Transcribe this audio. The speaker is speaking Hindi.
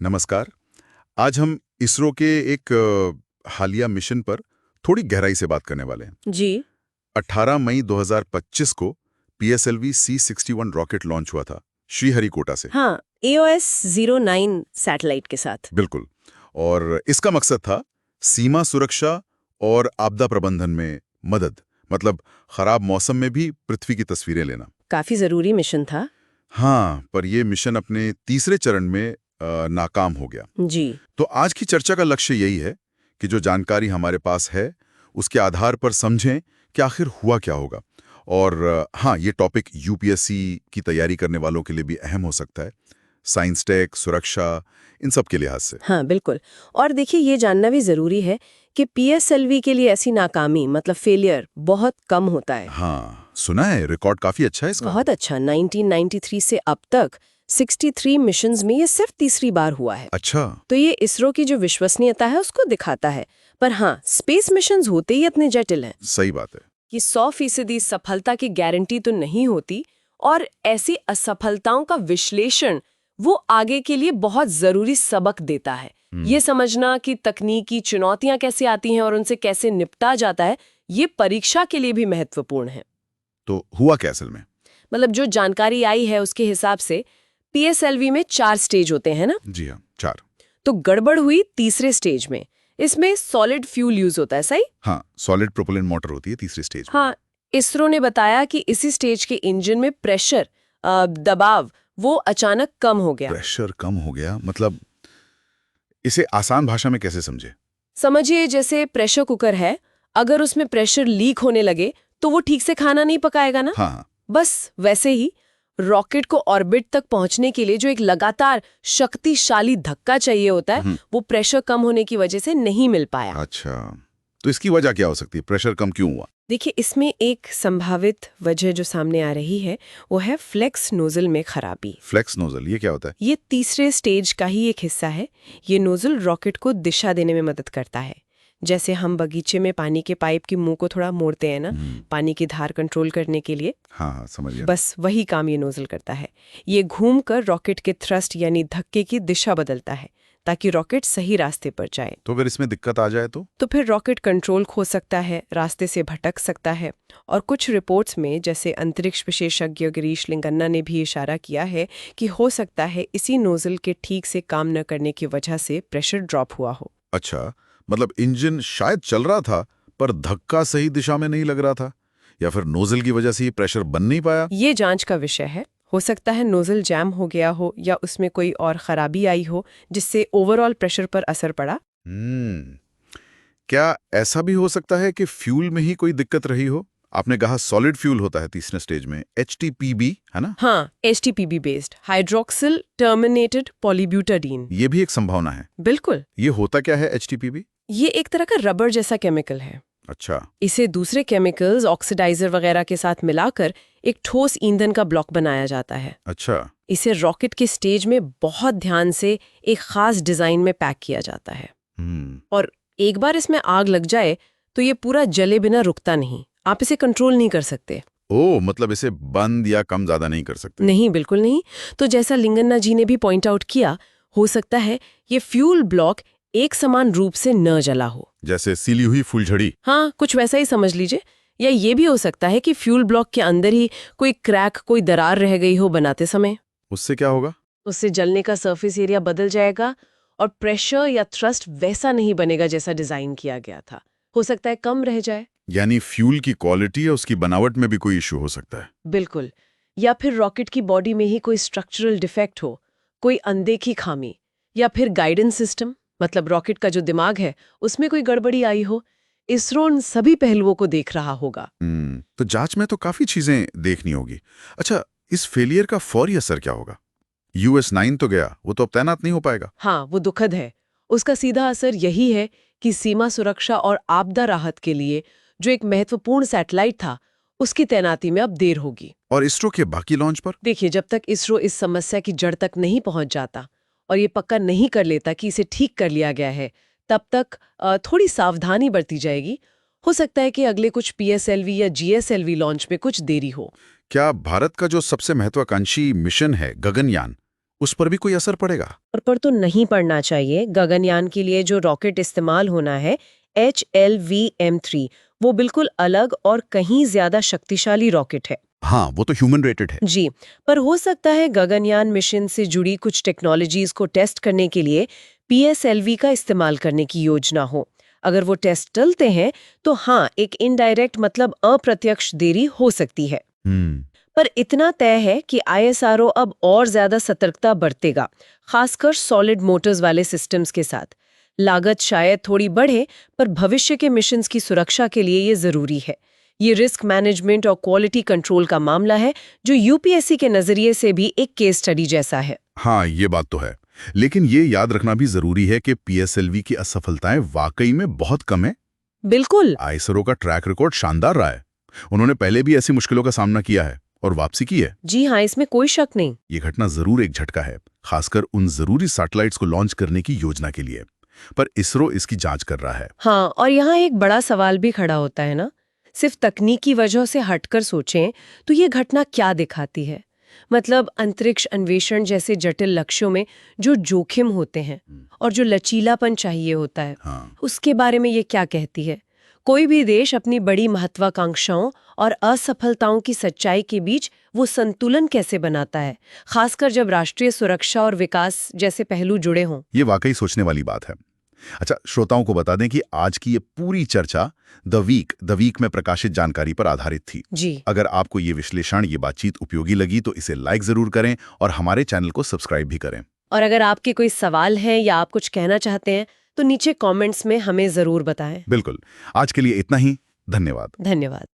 नमस्कार। आज हम इसरो के एक हालिया मिशन पर थोड़ी गहराई से बात करने वाले हैं। जी। 18 मई 2025 को PSLV C61 रॉकेट लॉन्च हुआ था श्रीहरिकोटा से। हाँ, AOS-09 सैटेलाइट के साथ। बिल्कुल। और इसका मकसद था सीमा सुरक्षा और आपदा प्रबंधन में मदद, मतलब खराब मौसम में भी पृथ्वी की तस्वीरें लेना। काफी जरूरी मिशन था। हाँ, पर यह मिशन अपने तीसरे चरण में नाकाम हो गया। जी। तो आज की चर्चा का लक्ष्य यही है कि जो जानकारी हमारे पास है उसके आधार पर समझें कि आखिर हुआ क्या होगा। और हाँ, ये टॉपिक UPSC की तैयारी करने वालों के लिए भी अहम हो सकता है, साइंस टेक, सुरक्षा, इन सब के लिहाज से। हाँ, बिल्कुल। और देखिए, ये जानना भी जरूरी है कि PSLV के लिए ऐसी नाकामी मतलब फेलियर बहुत कम होता है। हाँ, सुना है रिकॉर्ड काफी अच्छा है इसका। बहुत अच्छा। 1993 से अब तक 63 मिशंस में ये सिर्फ तीसरी बार हुआ है। अच्छा। तो ये इसरो की जो विश्वसनीयता है उसको दिखाता है। पर हाँ, स्पेस मिशंस होते ही इतने जटिल हैं सही बात है। कि 100% सफलता की गारंटी तो नहीं होती, और ऐसी असफलताओं का विश्लेषण वो आगे के लिए बहुत जरूरी सबक देता है। ये समझना कि तकनीकी चुनौतियां कैसे आती हैं और उनसे कैसे निपटा जाता है, ये परीक्षा के लिए भी महत्वपूर्ण है। तो हुआ क्या असल में? मतलब जो जानकारी आई है उसके हिसाब से PSLV में 4 स्टेज होते हैं ना। जी हाँ, 4। तो गड़बड़ हुई तीसरे स्टेज में। इसमें सॉलिड फ्यूल यूज होता है, सही? हाँ, सॉलिड प्रोपेलेंट मोटर होती है तीसरी स्टेज में। हाँ, इसरो ने बताया कि इसी स्टेज के इंजन में प्रेशर, दबाव, वो अचानक कम हो गया। प्रेशर कम हो गया मतलब? इसे आसान भाषा में कैसे समझे? समझिए जैसे प्रेशर कुकर है, अगर उसमें प्रेशर लीक होने लगे तो वो ठीक से खाना नहीं पकाएगा ना। हाँ। बस वैसे ही रॉकेट को ऑर्बिट तक पहुंचने के लिए जो एक लगातार शक्तिशाली धक्का चाहिए होता है, वो प्रेशर कम होने की वजह से नहीं मिल पाया। अच्छा, तो इसकी वजह क्या हो सकती है? प्रेशर कम क्यों हुआ? देखिए, इसमें एक संभावित वजह जो सामने आ रही है वो है फ्लेक्स नोजल में खराबी। फ्लेक्स नोजल, ये क्या होता है? ये तीसरे स्टेज का ही एक हिस्सा है। ये नोजल रॉकेट को दिशा देने में मदद करता है। जैसे हम बगीचे में पानी के पाइप की मुंह को थोड़ा मोड़ते हैं ना, पानी की धार कंट्रोल करने के लिए। हाँ हाँ, समझ गया। बस वही काम ये नोजल करता है। ये घूमकर रॉकेट के थ्रस्ट यानी धक्के की दिशा बदलता है ताकि रॉकेट सही रास्ते पर जाए। तो फिर इसमें दिक्कत आ जाए तो फिर रॉकेट कंट्रोल खो सकता है, रास्ते से भटक सकता है। और कुछ रिपोर्ट्स में, जैसे अंतरिक्ष विशेषज्ञ गिरीश लिंगन्ना ने भी इशारा किया है कि हो सकता है इसी नोजल के ठीक से काम न करने की वजह से प्रेशर ड्रॉप हुआ हो। अच्छा, मतलब इंजन शायद चल रहा था पर धक्का सही दिशा में नहीं लग रहा था, या फिर नोजल की वजह से ये प्रेशर बन नहीं पाया? ये जांच का विषय है। हो सकता है नोजल जैम हो गया हो या उसमें कोई और खराबी आई हो जिससे ओवरऑल प्रेशर पर असर पड़ा। क्या ऐसा भी हो सकता है कि फ्यूल में ही कोई दिक्कत रही हो? आपने कहा सॉलिड फ्यूल होता है तीसरे स्टेज में, HTPB, है ना? हाँ, HTPB बेस्ड हाइड्रोक्सिल टर्मिनेटेड पॉलीब्यूटाडीन। ये भी एक संभावना है। बिल्कुल। ये होता क्या है HTPB? ये एक तरह का रबर जैसा केमिकल है। अच्छा। इसे दूसरे केमिकल्स, ऑक्सीडाइजर वगैरह के साथ मिलाकर एक ठोस ईंधन का ब्लॉक बनाया जाता है। अच्छा। इसे रॉकेट के स्टेज में बहुत ध्यान से एक खास डिजाइन में पैक किया जाता है। और एक बार इसमें आग लग जाए तो ये पूरा जले बिना रुकता नहीं। आप इसे कंट्रोल नहीं कर सकते। ओह, मतलब इसे बंद या कम ज्यादा नहीं कर सकते? नहीं, बिल्कुल नहीं। तो जैसा लिंगन्ना जी ने भी पॉइंट आउट किया, हो सकता है ये फ्यूल ब्लॉक एक समान रूप से न जला हो, जैसे सीली हुई फुलझड़ी। हाँ, कुछ वैसा ही समझ लीजिए। या ये भी हो सकता है कि फ्यूल ब्लॉक के अंदर ही कोई क्रैक, कोई दरार रह गई हो बनाते समय। उससे क्या होगा? उससे जलने का सरफेस एरिया बदल जाएगा और प्रेशर या थ्रस्ट वैसा नहीं बनेगा जैसा डिजाइन किया गया था। हो सकता है कम रह जाए। यानी फ्यूल की क्वालिटी या उसकी बनावट में भी कोई इशू हो सकता है? बिल्कुल। या फिर रॉकेट की बॉडी में ही कोई स्ट्रक्चरल डिफेक्ट हो, कोई अनदेखी खामी, या फिर गाइडेंस सिस्टम मतलब रॉकेट का जो दिमाग है उसमें कोई गड़बड़ी आई हो। इसरो उन सभी पहलुओं को देख रहा होगा। तो जांच में तो काफी चीजें देखनी होगी। अच्छा, इस फेलियर का फौरी असर क्या होगा? US-9 तो गया, वो तो अब तैनात नहीं हो पाएगा। हाँ, वो दुखद है। उसका सीधा असर यही है कि सीमा सुरक्षा और आपदा राहत के लिए जो एक महत्वपूर्ण सैटेलाइट था, उसकी तैनाती में अब देर होगी। और इसरो के बाकी लॉन्च पर? देखिए, जब तक इसरो इस समस्या की जड़ तक नहीं पहुंच जाता और ये पक्का नहीं कर लेता कि इसे ठीक कर लिया गया है, तब तक थोड़ी सावधानी बरती जाएगी। हो सकता है कि अगले कुछ PSLV या GSLV लॉन्च में कुछ देरी हो। क्या भारत का जो सबसे महत्वाकांक्षी मिशन है गगनयान, उस पर भी कोई असर पड़ेगा? पर तो नहीं पड़ना चाहिए। गगनयान के लिए जो रॉकेट इस्तेमाल होना है HLVM-3, वो बिल्कुल अलग और कहीं ज्यादा शक्तिशाली रॉकेट है। हाँ, वो तो ह्यूमन रेटेड है। जी, पर हो सकता है गगनयान मिशन से जुड़ी कुछ टेक्नोलॉजीज को टेस्ट करने के लिए PSLV का इस्तेमाल करने की योजना हो। अगर वो टेस्ट टलते हैं तो हाँ, एक इनडायरेक्ट मतलब अप्रत्यक्ष देरी हो सकती है। पर इतना तय है कि ISRO अब और ज्यादा सतर्कता बरतेगा, खासकर सॉलिड मोटर्स वाले सिस्टम्स के साथ। लागत शायद थोड़ी बढ़े, पर भविष्य के मिशंस की सुरक्षा के लिए ये जरूरी है। ये रिस्क मैनेजमेंट और क्वालिटी कंट्रोल का मामला है, जो UPSC के नजरिए से भी एक केस स्टडी जैसा है। हाँ, ये बात तो है। लेकिन ये याद रखना भी जरूरी है कि PSLV की असफलताएं वाकई में बहुत कम है। बिल्कुल। ISRO का ट्रैक रिकॉर्ड शानदार रहा है। उन्होंने पहले भी ऐसी मुश्किलों का सामना किया है और वापसी की है। जी हाँ, इसमें कोई शक नहीं। ये घटना जरूर एक झटका है, खासकर उन जरूरी सैटेलाइट्स को लॉन्च करने की योजना के लिए। पर इसरो इसकी जांच कर रहा है। हाँ, और यहाँ एक बड़ा सवाल भी खड़ा होता है ना। सिर्फ तकनीकी वजह से हटकर सोचें तो ये घटना क्या दिखाती है? मतलब अंतरिक्ष अन्वेषण जैसे जटिल लक्ष्यों में जो जोखिम होते हैं और जो लचीलापन चाहिए होता है, उसके बारे में ये क्या कहती है? कोई भी देश अपनी बड़ी महत्वाकांक्षाओं और असफलताओं की सच्चाई के बीच वो संतुलन कैसे बनाता है, खासकर जब राष्ट्रीय सुरक्षा और विकास जैसे पहलू जुड़े हों? ये वाकई सोचने वाली बात है। अच्छा, श्रोताओं को बता दें कि आज की ये पूरी चर्चा द वीक में प्रकाशित जानकारी पर आधारित थी। जी। अगर आपको ये विश्लेषण, ये बातचीत उपयोगी लगी तो इसे लाइक जरूर करें और हमारे चैनल को सब्सक्राइब भी करें। और अगर आपके कोई सवाल है या आप कुछ कहना चाहते हैं तो नीचे कमेंट्स में हमें जरूर बताएं। बिल्कुल। आज के लिए इतना ही। धन्यवाद। धन्यवाद।